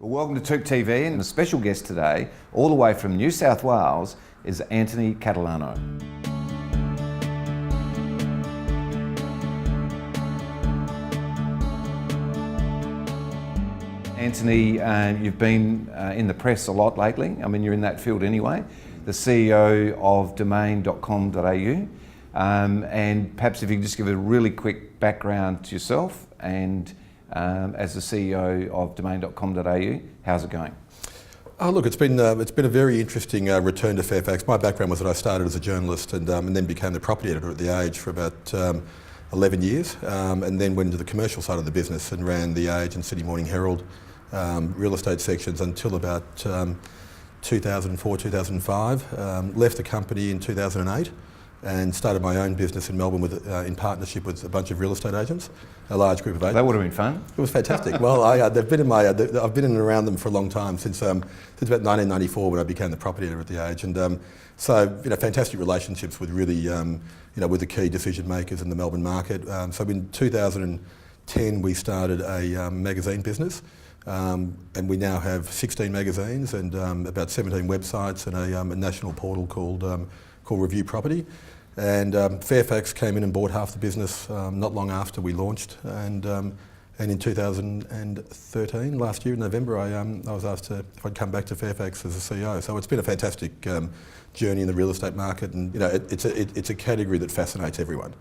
Well, welcome to TOOP TV, and a special guest today, all the way from New South Wales, is Anthony Catalano. Anthony, you've been in the press a lot lately. I mean, you're in that field anyway. The CEO of domain.com.au. And perhaps if you could just give a really quick background to yourself and as the CEO of domain.com.au, how's it going? Look, it's been a very interesting return to Fairfax. My background was that I started as a journalist and then became the property editor at The Age for about 11 years, and then went into the commercial side of the business and ran The Age and Sydney Morning Herald real estate sections until about 2004, 2005. Left the company in 2008. And started my own business in Melbourne in partnership with a bunch of real estate agents, a large group of agents. That would have been fun. It was fantastic. Well, I've been in and around them for a long time, since about 1994 when I became the property editor at The Age, and so fantastic relationships with really with the key decision makers in the Melbourne market. So in 2010 we started a magazine business, and we now have 16 magazines and about 17 websites and a national portal called Review Property. And Fairfax came in and bought half the business not long after we launched, and in 2013, last year in November, I was asked if I'd come back to Fairfax as a CEO. So it's been a fantastic journey in the real estate market, and it's a category that fascinates everyone.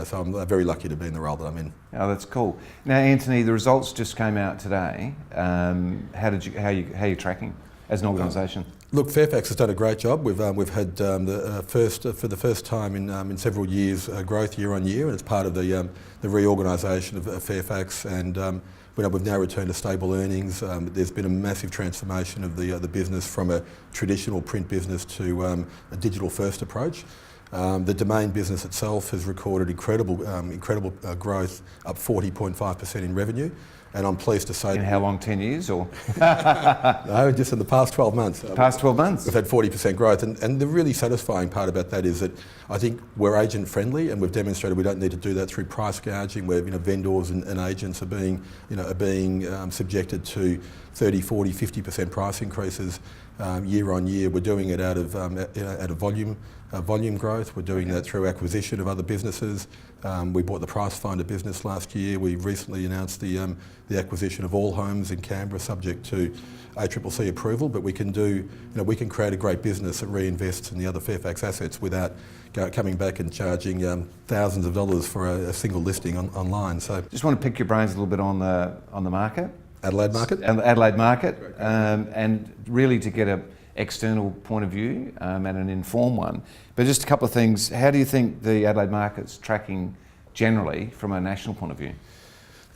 So I'm very lucky to be in the role that I'm in. Oh, that's cool. Now, Anthony, the results just came out today. How are you tracking as an organisation? Look, Fairfax has done a great job. We've had for the first time in several years growth year on year, and it's part of the reorganisation of Fairfax. And we've now returned to stable earnings. There's been a massive transformation of the business from a traditional print business to a digital first approach. The Domain business itself has recorded incredible growth, up 40.5% in revenue. And I'm pleased to say... In how long, 10 years or? No, just in the past 12 months. Past 12 months? We've had 40% growth. And the really satisfying part about that is that I think we're agent friendly, and we've demonstrated we don't need to do that through price gouging, where vendors and agents are being subjected to 30, 40, 50% price increases year on year. We're doing it out of volume growth. We're doing that through acquisition of other businesses. We bought the Price Finder business last year. We recently announced the acquisition of All Homes in Canberra, subject to ACCC approval. But we can create a great business that reinvests in the other Fairfax assets without coming back and charging thousands of dollars for a single listing online. So, just want to pick your brains a little bit on the market. Adelaide market. Adelaide market, and really to get an external point of view and an informed one. But just a couple of things. How do you think the Adelaide market's tracking generally from a national point of view?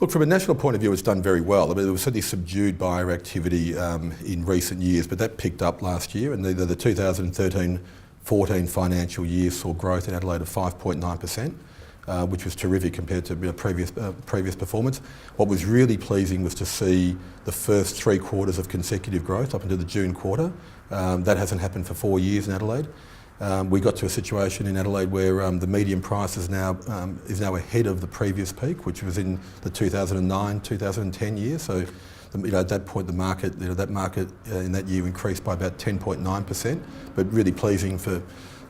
Look, from a national point of view, it's done very well. I mean, it was certainly subdued buyer activity in recent years, but that picked up last year, and the 2013-14 financial year saw growth in Adelaide of 5.9%. Which was terrific compared to previous performance. What was really pleasing was to see the first 3 quarters of consecutive growth up into the June quarter. That hasn't happened for 4 years in Adelaide. We got to a situation in Adelaide where the median price is now ahead of the previous peak, which was in the 2009-2010 year. So, at that point, the market, that market in that year increased by about 10.9%. But really pleasing for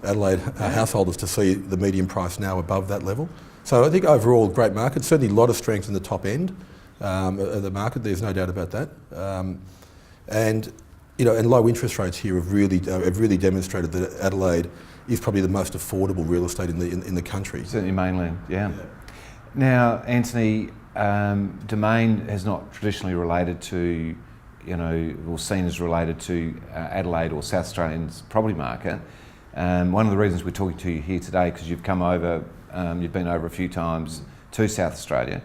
Adelaide householders to see the median price now above that level. So I think overall great market, certainly a lot of strength in the top end of the market, there's no doubt about that. And low interest rates here have really demonstrated that Adelaide is probably the most affordable real estate in the country. Certainly mainland, yeah. Now, Anthony, Domain has not traditionally related to, or seen as related to Adelaide or South Australian's property market. One of the reasons we're talking to you here today, because you've come over, you've been over a few times to South Australia.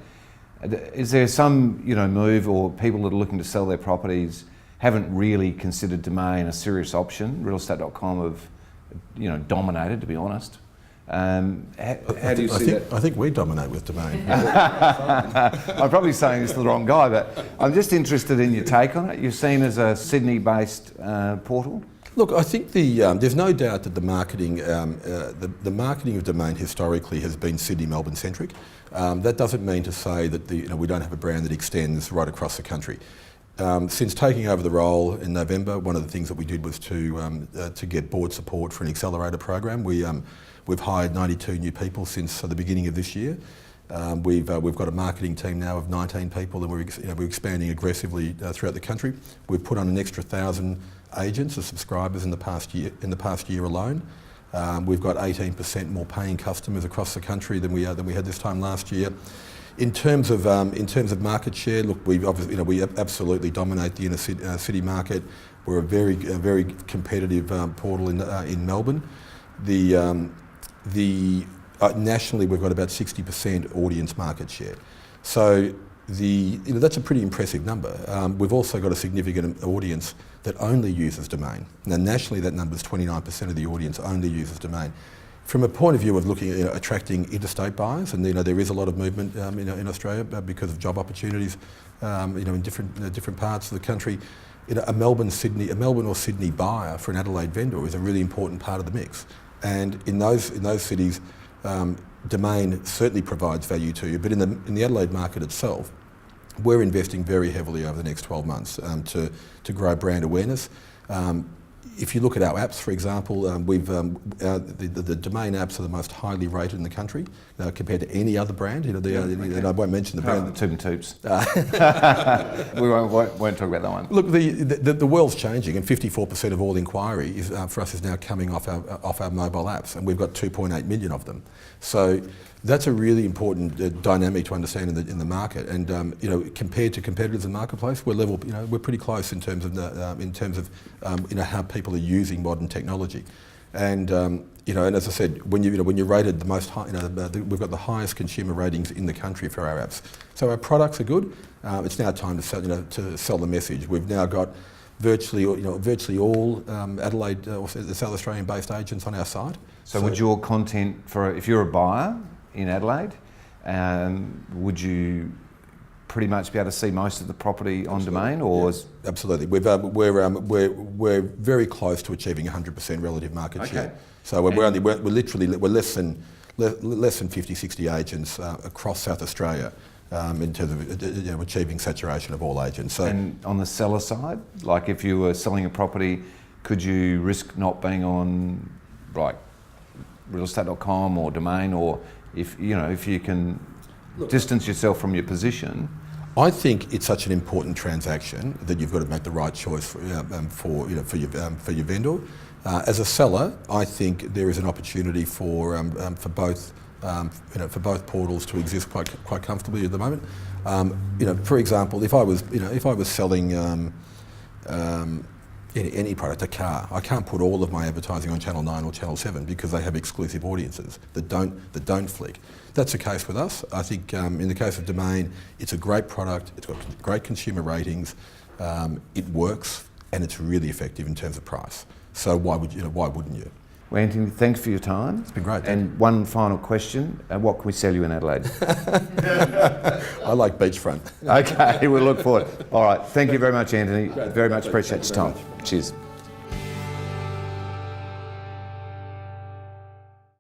Is there some, move, or people that are looking to sell their properties haven't really considered Domain a serious option? Realestate.com have, dominated, to be honest. How do you see that? I think we dominate with Domain. I'm probably saying this to the wrong guy, but I'm just interested in your take on it. You're seen as a Sydney-based portal. Look, I think there's no doubt that the marketing of Domain historically has been Sydney, Melbourne centric. That doesn't mean to say that we don't have a brand that extends right across the country. Since taking over the role in November, one of the things that we did was to get board support for an accelerator program. We've hired 92 new people since the beginning of this year. We've got a marketing team now of 19 people, and we're expanding aggressively throughout the country. We've put on an extra 1,000 agents or subscribers in the past year alone. We've got 18% more paying customers across the country than we had this time last year. In terms of market share, look, we absolutely dominate the inner city market. We're a very competitive portal in Melbourne. Nationally, we've got about 60% audience market share. So that's a pretty impressive number. We've also got a significant audience that only uses Domain. Now, nationally, that number is 29% of the audience only uses Domain. From a point of view of looking at attracting interstate buyers, and there is a lot of movement in Australia because of job opportunities, in different parts of the country. A Melbourne or Sydney buyer for an Adelaide vendor is a really important part of the mix. And in those cities, Domain certainly provides value to you. But in the Adelaide market itself, we're investing very heavily over the next 12 months to grow brand awareness. If you look at our apps, for example, the Domain apps are the most highly rated in the country compared to any other brand. And I won't mention the brand. TOOP+TOOPs. We won't talk about that one. Look, the world's changing, and 54% of all inquiry for us is now coming off our mobile apps, and we've got 2.8 million of them. So that's a really important dynamic to understand in the market. And compared to competitors in the marketplace, we're level. We're pretty close in terms of how people are using modern technology. And and as I said, when you're rated the most high, we've got the highest consumer ratings in the country for our apps. So our products are good. It's now time to sell the message. We've now got virtually all Adelaide or South Australian-based agents on our site. So would your content if you're a buyer in Adelaide, would you pretty much be able to see most of the property on Domain, or absolutely? We're very close to achieving 100% relative market share. So we're less than 50, 60 agents across South Australia in terms of achieving saturation of all agents. So, and on the seller side, like if you were selling a property, could you risk not being on like realestate.com or Domain, or if you can distance yourself from your position? I think it's such an important transaction that you've got to make the right choice for your vendor. As a seller, I think there is an opportunity for both portals to exist quite comfortably at the moment. For example, if I was selling any product, a car, I can't put all of my advertising on Channel 9 or Channel 7 because they have exclusive audiences that don't flick. That's the case with us. I think in the case of Domain, it's a great product. It's got great consumer ratings. It works, and it's really effective in terms of price. So why wouldn't you? Well, Anthony, thanks for your time. It's been great. And one final question: what can we sell you in Adelaide? I like beachfront. Okay, we'll look forward. All right, thank you very much, Anthony. Very much appreciate your time. Cheers.